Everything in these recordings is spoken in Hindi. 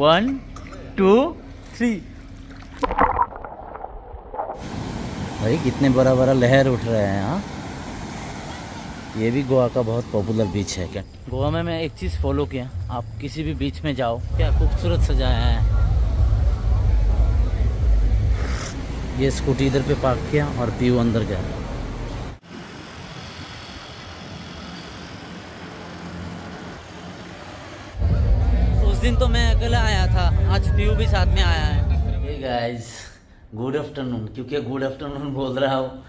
1 2 3। भाई कितने बड़ा बड़ा लहर उठ रहे हैं। हाँ, ये भी गोवा का बहुत पॉपुलर बीच है। क्या गोवा में मैं एक चीज़ फॉलो किया, आप किसी भी बीच में जाओ, क्या खूबसूरत सजाया है। ये स्कूटी इधर पे पार्क किया और पीयू अंदर गया। उस दिन तो मैं अकेला आया था, आज पीयू भी साथ में आया है। Hey guys, good afternoon. क्योंकि गुड आफ्टरनून बोल रहा हूँ,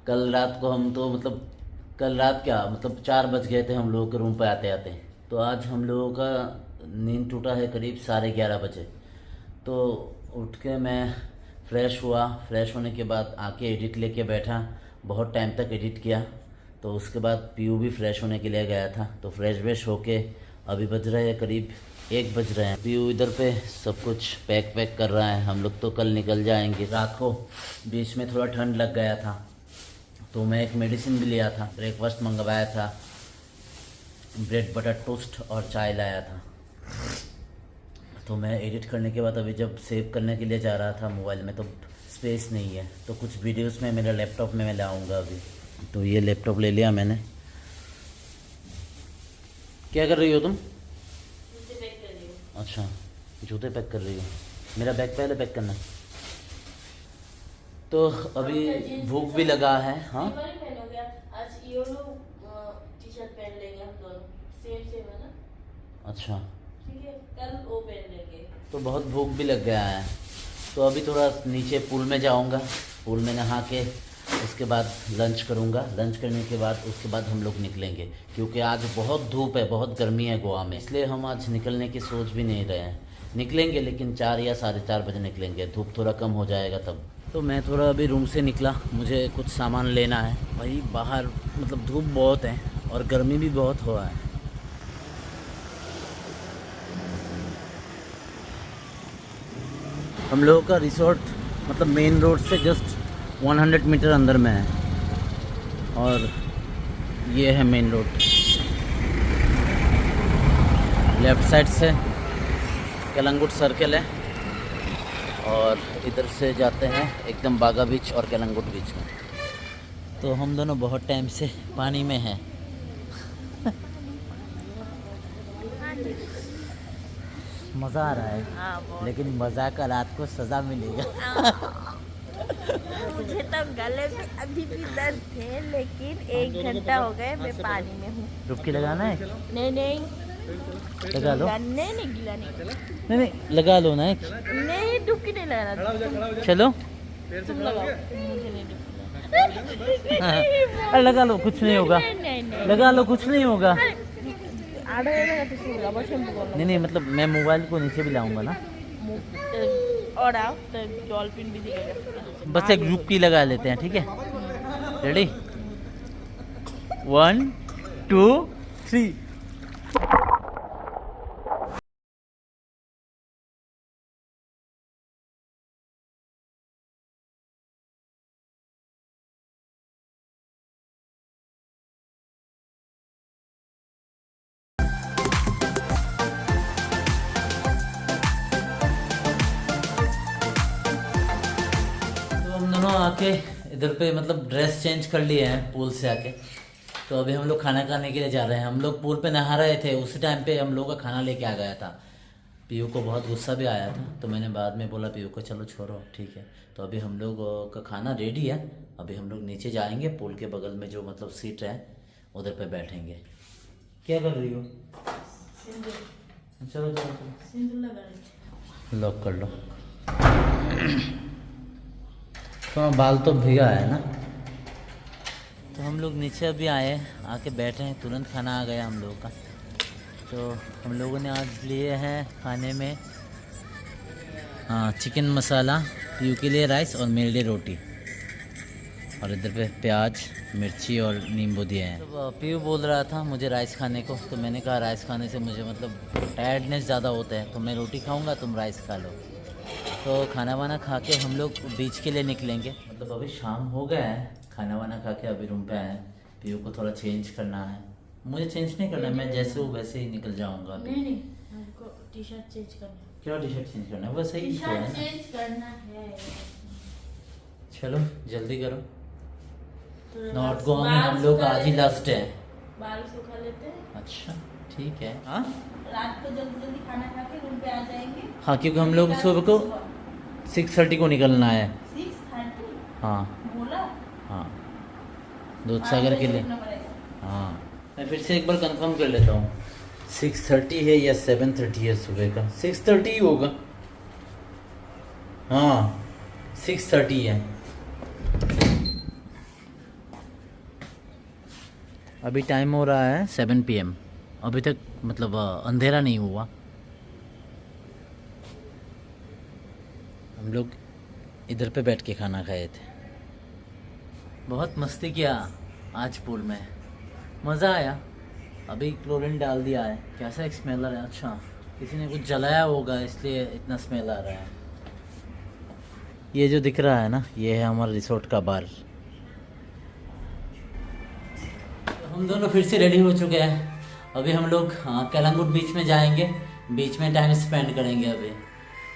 कल रात को हम तो मतलब कल रात क्या मतलब 4 बज गए थे हम लोगों के रूम पे आते आते। तो आज हम लोगों का नींद टूटा है करीब 11:30 बजे। तो उठ के मैं फ्रेश हुआ, फ्रेश होने के बाद आके एडिट लेके बैठा, बहुत टाइम तक एडिट किया। तो उसके बाद पीयू भी फ्रेश होने के लिए गया था, तो फ्रेश व्रेश होके अभी बज रहे हैं करीब 1 बज रहे हैं। पीयू इधर पे सब कुछ पैक वैक कर रहा है। हम लोग तो कल निकल जाएंगे। रात को बीच में थोड़ा ठंड लग गया था, तो मैं एक मेडिसिन भी लिया था, ब्रेकफास्ट मंगवाया था, ब्रेड बटर टोस्ट और चाय लाया था। तो मैं एडिट करने के बाद अभी जब सेव करने के लिए जा रहा था मोबाइल में, तो स्पेस नहीं है, तो कुछ वीडियोस में मेरे लैपटॉप में मैं लाऊंगा अभी। तो ये लैपटॉप ले लिया मैंने। क्या कर रही हो तुम? जूते पैक कर रही हूँ। अच्छा, जूते पैक कर रही हो। मेरा बैग पहले पैक करना। तो अभी भूख भी लगा है। हाँ, आज योलो टी शर्ट पहन लेंगे हम दोनों, सेम सेम है ना। अच्छा, ठीक है, कल वो पहन लेंगे। तो बहुत भूख भी लग गया है, तो अभी थोड़ा नीचे पूल में जाऊंगा, पूल में नहा के उसके बाद लंच करूंगा। लंच करने के बाद उसके बाद हम लोग निकलेंगे, क्योंकि आज बहुत धूप है, बहुत गर्मी है गोवा में, इसलिए हम आज निकलने की सोच भी नहीं रहे हैं। निकलेंगे लेकिन 4 या 4:30 बजे निकलेंगे, धूप थोड़ा कम हो जाएगा तब। तो मैं थोड़ा अभी रूम से निकला, मुझे कुछ सामान लेना है। भाई बाहर मतलब धूप बहुत है और गर्मी भी बहुत हुआ है। हम लोगों का रिसोर्ट मतलब मेन रोड से जस्ट 100 मीटर अंदर में है, और ये है मेन रोड। लेफ़्ट साइड से कलंगुट सर्कल है, और इधर से जाते हैं एकदम बागा बीच और कलंगुट बीच में। तो हम दोनों बहुत टाइम से पानी में हैं। मज़ा आ रहा है, लेकिन मज़ा का रात को सज़ा मिलेगा। मुझे तो गले में अभी भी दर्द थे, लेकिन 1 घंटा हो गए मैं पानी में हूँ। डुबकी लगाना है? नहीं नहीं, लगा लो। नहीं नहीं, गिला नहीं। नहीं, लगा लो ना एक। नहीं, डुबकी नहीं लगाना। चलो, तुम लगाओ, मुझे नहीं डुबकी लगाना। अरे लगा लो, कुछ नहीं होगा। नहीं, लगा लो, कुछ नहीं होगा। नहीं नहीं, मतलब मैं मोबाइल को नीचे भी लाऊंगा ना। और आओ तो डॉल्फिन भी दिखेगा। बस एक डुबकी लगा लेते हैं, ठीक है? रेडी? 1 2 3। आके इधर पे मतलब ड्रेस चेंज कर लिए हैं पूल से आके। तो अभी हम लोग खाना खाने के लिए जा रहे हैं। हम लोग पूल पे नहा रहे थे, उसी टाइम पे हम लोग का खाना लेके आ गया था। पीयू को बहुत गुस्सा भी आया था, तो मैंने बाद में बोला पीयू को चलो छोड़ो, ठीक है। तो अभी हम लोग का खाना रेडी है। अभी हम लोग नीचे जाएंगे, पूल के बगल में जो मतलब सीट है उधर पे बैठेंगे। क्या कर रही हो? चलो चलो, लॉक कर लो। तो बाल तो भीगा है ना। तो हम लोग नीचे अभी आए, आके बैठे हैं, तुरंत खाना आ गया हम लोगों का। तो हम लोगों ने आज लिए हैं खाने में चिकन मसाला, पीयू के लिए राइस और मेरे लिए रोटी, और इधर पे प्याज मिर्ची और नींबू दिए हैं। तो पीयू बोल रहा था मुझे राइस खाने को, तो मैंने कहा राइस खाने से मुझे मतलब टायर्डनेस ज़्यादा होता है, तो मैं रोटी खाऊंगा, तुम राइस खा लो। तो खाना वाना खा के हम लोग बीच के लिए निकलेंगे। मतलब अभी शाम हो गया है, खाना वाना खा के अभी रूम पे आए हैं। पीयू को थोड़ा चेंज करना है, मुझे चेंज नहीं करना है, मैं जैसे हूँ वैसे ही निकल जाऊँगा। नहीं नहीं, हमको टी शर्ट चेंज करना क्यों टी शर्ट चेंज करना है? बस सही टी तो है शर्ट ना। चेंज करना है। चलो जल्दी करो। तो नॉट गोवा में बाल हम लोग सुखा आज ही लेते- लास्ट है। बाल सुखा लेते हैं, अच्छा ठीक है। हाँ रात को जल्दी जल्दी खाना खा के रूम पे आ जाएंगे। हाँ, क्योंकि हम लोग सुबह को 6:30 को निकलना है। 6:30 हाँ बोला हाँ, दूध सागर के लिए। हाँ मैं फिर से एक बार कंफर्म कर लेता हूँ, 6:30 है या 7:30 है सुबह का? 6:30 ही होगा। हाँ 6:30 है। अभी टाइम हो रहा है 7 PM। अभी तक मतलब अंधेरा नहीं हुआ। हम लोग इधर पे बैठ के खाना खाए थे। बहुत मस्ती किया आज पूल में, मज़ा आया। अभी क्लोरीन डाल दिया है। कैसा एक स्मेल आ रहा है? अच्छा किसी ने कुछ जलाया होगा इसलिए इतना स्मेल आ रहा है। ये जो दिख रहा है ना, ये है हमारा रिसोर्ट का बार। हम दोनों फिर से रेडी हो चुके हैं। अभी हम लोग कलंगुट बीच में जाएंगे, बीच में टाइम स्पेंड करेंगे। अभी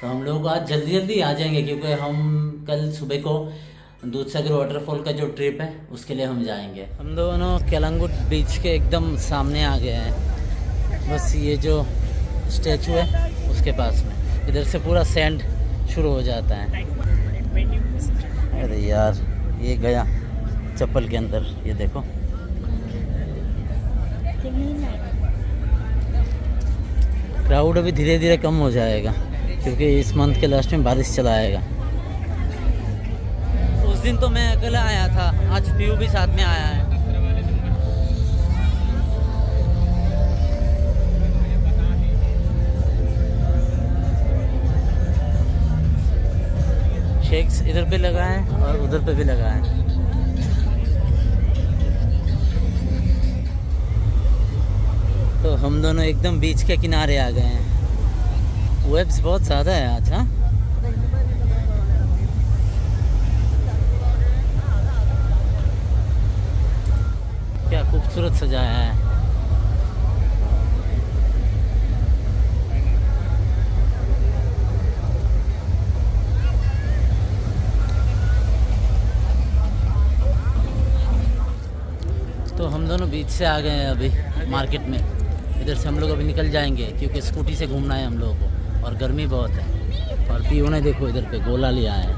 तो हम लोग आज जल्दी जल्दी आ जाएंगे क्योंकि हम कल सुबह को दूधसागर वाटरफॉल का जो ट्रिप है उसके लिए हम जाएंगे। हम दोनों कलंगुट बीच के एकदम सामने आ गए हैं। बस ये जो स्टैचू है उसके पास में, इधर से पूरा सैंड शुरू हो जाता है। अरे यार ये गया चप्पल के अंदर, ये देखो। क्राउड अभी धीरे धीरे कम हो जाएगा क्योंकि इस मंथ के लास्ट में बारिश चला आएगा। उस दिन तो मैं अकेला आया था, आज पीयू भी साथ में आया है। शेक्स इधर पे लगा है और उधर पे भी लगा है। तो हम दोनों एकदम बीच के किनारे आ गए हैं। वेब्स बहुत ज़्यादा है आज। हाँ क्या खूबसूरत सजाया है। तो हम दोनों बीच से आ गए हैं अभी मार्केट में। इधर से हम लोग अभी निकल जाएंगे क्योंकि स्कूटी से घूमना है हम लोगों को और गर्मी बहुत है। और पीयू ने देखो इधर पे गोला लिया है।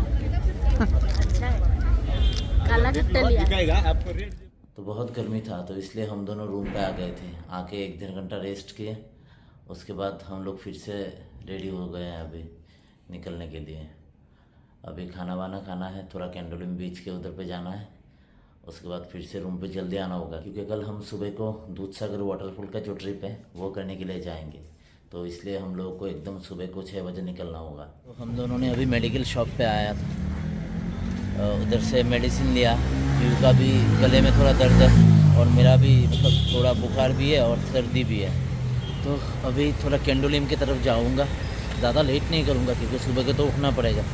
अच्छा है, काला खट्टा लिया। तो बहुत गर्मी था तो इसलिए हम दोनों रूम पे आ गए थे। आके 1-1.5 घंटा रेस्ट किए, उसके बाद हम लोग फिर से रेडी हो गए हैं अभी निकलने के लिए। अभी खाना वाना खाना है, थोड़ा कैंडोलिम बीच के उधर पे जाना है, उसके बाद फिर से रूम पे जल्दी आना होगा क्योंकि कल हम सुबह को दूधसागर वाटरफॉल का जो ट्रिप है वो करने के लिए जाएंगे। तो इसलिए हम लोगों को एकदम सुबह को 6 बजे निकलना होगा। तो हम दोनों ने अभी मेडिकल शॉप पे आया था, उधर से मेडिसिन लिया। पीयू का भी गले में थोड़ा दर्द है और मेरा भी मतलब थोड़ा बुखार भी है और सर्दी भी है। तो अभी थोड़ा कैंडोलिम की तरफ जाऊँगा, ज़्यादा लेट नहीं करूँगा क्योंकि सुबह को तो उठना पड़ेगा।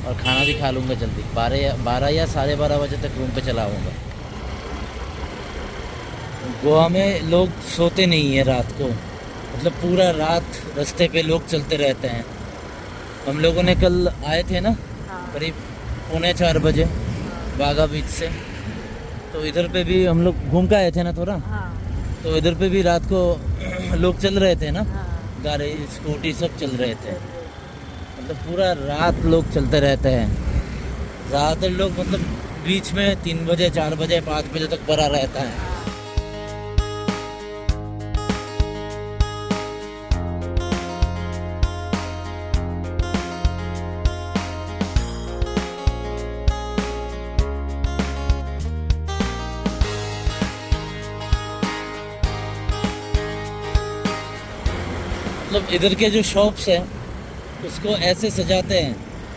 और खाना भी खा लूँगा जल्दी, 12 या 12:30 बजे तक रूम पे चला आऊँगा। गोवा में लोग सोते नहीं है रात को, मतलब पूरा रात रास्ते पे लोग चलते रहते हैं। हम लोगों ने कल आए थे ना करीब 3:45 बजे बागा बीच से, तो इधर पे भी हम लोग घूम के आए थे ना थोड़ा। तो इधर पे भी रात को लोग चल रहे थे ना, गाड़ी स्कूटी सब चल रहे थे। मतलब पूरा रात लोग चलते रहते हैं। ज़्यादातर लोग मतलब बीच में 3 बजे 4 बजे 5 बजे तक भरा रहता है। मतलब इधर के जो शॉप्स हैं उसको ऐसे सजाते हैं,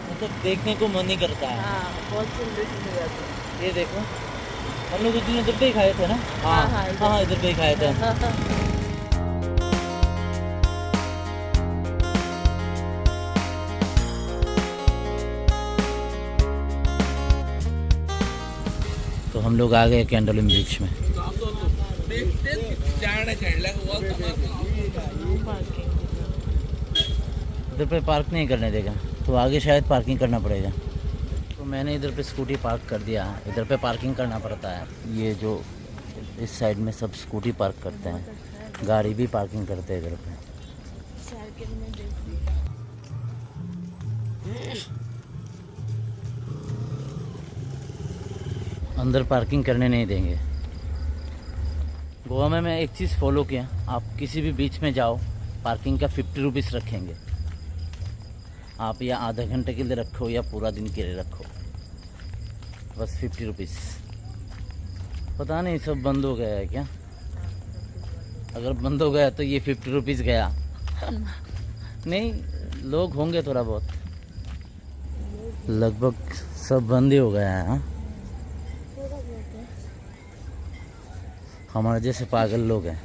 मतलब देखने को मन ही करता है। बहुत सुंदर सुंदर जाते हैं। ये देखो, हम लोग उस दिन इधर पे ही खाए थे ना। हाँ इधर पे ही खाए थे। तो हम लोग आ गए कैंडोलिम बीच में। इधर पे पार्क नहीं करने देगा, तो आगे शायद पार्किंग करना पड़ेगा। तो मैंने इधर पे स्कूटी पार्क कर दिया, इधर पे पार्किंग करना पड़ता है। ये जो इस साइड में सब स्कूटी पार्क करते हैं, गाड़ी भी पार्किंग करते हैं इधर पे। अंदर पार्किंग करने नहीं देंगे। गोवा में मैं एक चीज़ फॉलो किया, आप किसी भी बीच में जाओ पार्किंग का 50 रुपीज़ रखेंगे। आप या आधा घंटे के लिए रखो या पूरा दिन के लिए रखो, बस 50 रुपीज़। पता नहीं सब बंद हो गया है क्या? अगर बंद हो गया तो ये 50 रुपीज़ गया। नहीं, लोग होंगे थोड़ा बहुत, लगभग सब बंद ही हो गया है। हाँ, हमारे जैसे पागल लोग हैं।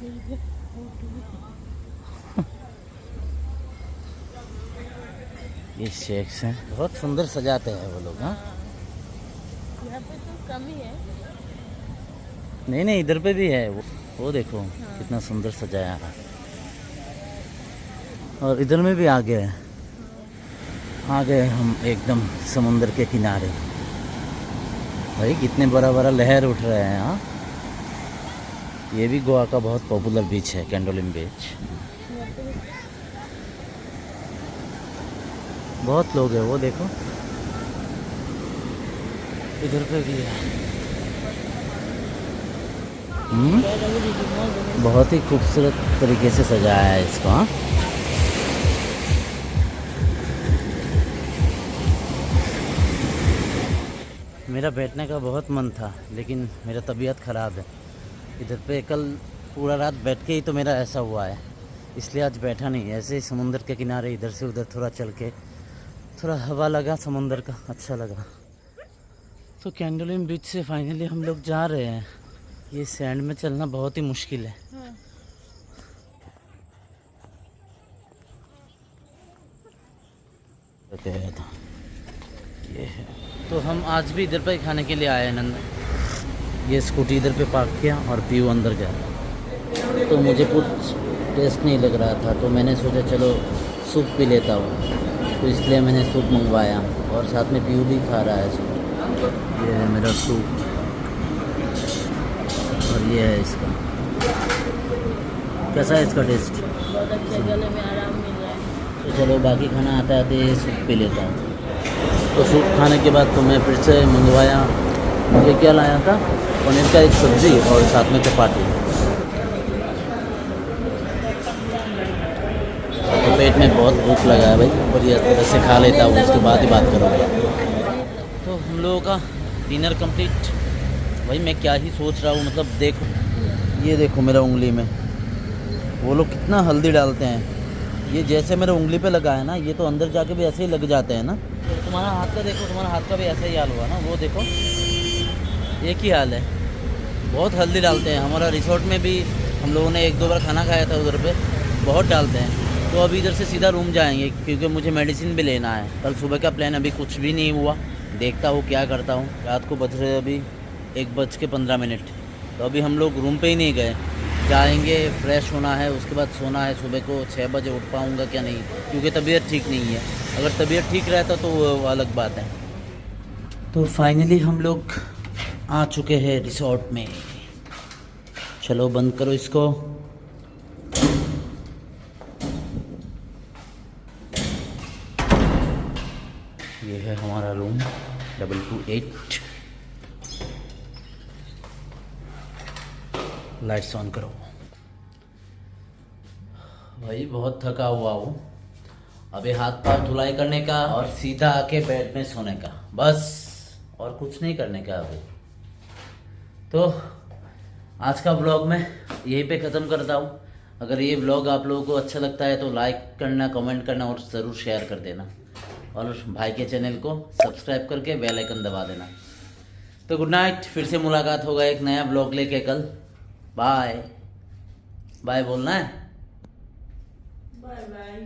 ये शेक्स हैं, बहुत सुंदर सजाते हैं वो लोग। हाँ, यहाँ पे तो कम ही है। नहीं, इधर पे भी है वो देखो। हाँ। कितना सुंदर सजाया है। और इधर में भी आ गए हम एकदम समुंदर के किनारे। भाई कितने बड़ा बड़ा लहर उठ रहे हैं। हाँ, ये भी गोवा का बहुत पॉपुलर बीच है, कैंडोलिम बीच। बहुत लोग हैं, वो देखो इधर पे भी है। बहुत ही खूबसूरत तरीके से सजाया है इसको। हाँ, मेरा बैठने का बहुत मन था, लेकिन मेरा तबीयत ख़राब है। इधर पे कल पूरा रात बैठ के ही तो मेरा ऐसा हुआ है, इसलिए आज बैठा नहीं। ऐसे ही समुंदर के किनारे इधर से उधर थोड़ा चल के, थोड़ा हवा लगा समुंदर का, अच्छा लगा। तो कैंडोलिम बीच से फाइनली हम लोग जा रहे हैं। ये सैंड में चलना बहुत ही मुश्किल है। हाँ। ये है, तो हम आज भी इधर पे खाने के लिए आए हैं नंद। ये स्कूटी इधर पे पार्क किया और पीयू अंदर गया। तो मुझे कुछ टेस्ट नहीं लग रहा था, तो मैंने सोचा चलो सूप पी लेता हूँ, तो इसलिए मैंने सूप मंगवाया और साथ में पीयू भी खा रहा है सूप। ये है मेरा सूप और ये है इसका। कैसा है इसका टेस्ट? बहुत अच्छा, गले में आराम मिल रहा है। तो चलो बाकी खाना आता है तो सूप पी लेता हूँ। तो सूप खाने के बाद तो मैं फिर से मंगवाया। मुझे क्या लाया था? पनीर का एक सब्ज़ी और साथ में चपाती। तो पेट में बहुत भूख लगा है भाई, बढ़िया तरह से खा लेता हूँ, उसके बाद ही बात करूँगा। तो हम लोगों का डिनर कंप्लीट। भाई मैं क्या ही सोच रहा हूँ, मतलब देखो, ये देखो मेरा उंगली में वो लोग कितना हल्दी डालते हैं। ये जैसे मेरे उंगली पे लगा है ना, ये तो अंदर जाके भी ऐसे ही लग जाते हैं ना। तो तुम्हारा हाथ का देखो, तुम्हारा हाथ का भी ऐसा ही हाल हुआ ना, वो देखो एक ही हाल है। बहुत हल्दी डालते हैं। हमारा रिसोर्ट में भी हम लोगों ने 1-2 बार खाना खाया था उधर पे, बहुत डालते हैं। तो अभी इधर से सीधा रूम जाएंगे, क्योंकि मुझे मेडिसिन भी लेना है। कल सुबह का प्लान अभी कुछ भी नहीं हुआ, देखता हूँ क्या करता हूँ। रात को बज रहे अभी 1:15। तो अभी हम लोग रूम पे ही नहीं गए, जाएंगे, फ्रेश होना है, उसके बाद सोना है। सुबह को 6 बजे उठ पाऊँगा क्या नहीं, क्योंकि तबीयत ठीक नहीं है। अगर तबीयत ठीक रहता तो वो अलग बात है। तो फाइनली हम लोग आ चुके हैं रिसोर्ट में। चलो बंद करो इसको। ये है हमारा रूम 228। लाइट्स ऑन करो। भाई बहुत थका हुआ हूँ, अभी हाथ पाँव धुलाई करने का और सीधा आके बेड में सोने का, बस, और कुछ नहीं करने का अभी। तो आज का ब्लॉग मैं यहीं पे ख़त्म करता हूँ। अगर ये ब्लॉग आप लोगों को अच्छा लगता है तो लाइक करना, कमेंट करना और ज़रूर शेयर कर देना, और भाई के चैनल को सब्सक्राइब करके बेल आइकन दबा देना। तो गुड नाइट, फिर से मुलाकात होगा एक नया ब्लॉग लेके कल। बाय बाय बोलना है। Bye bye.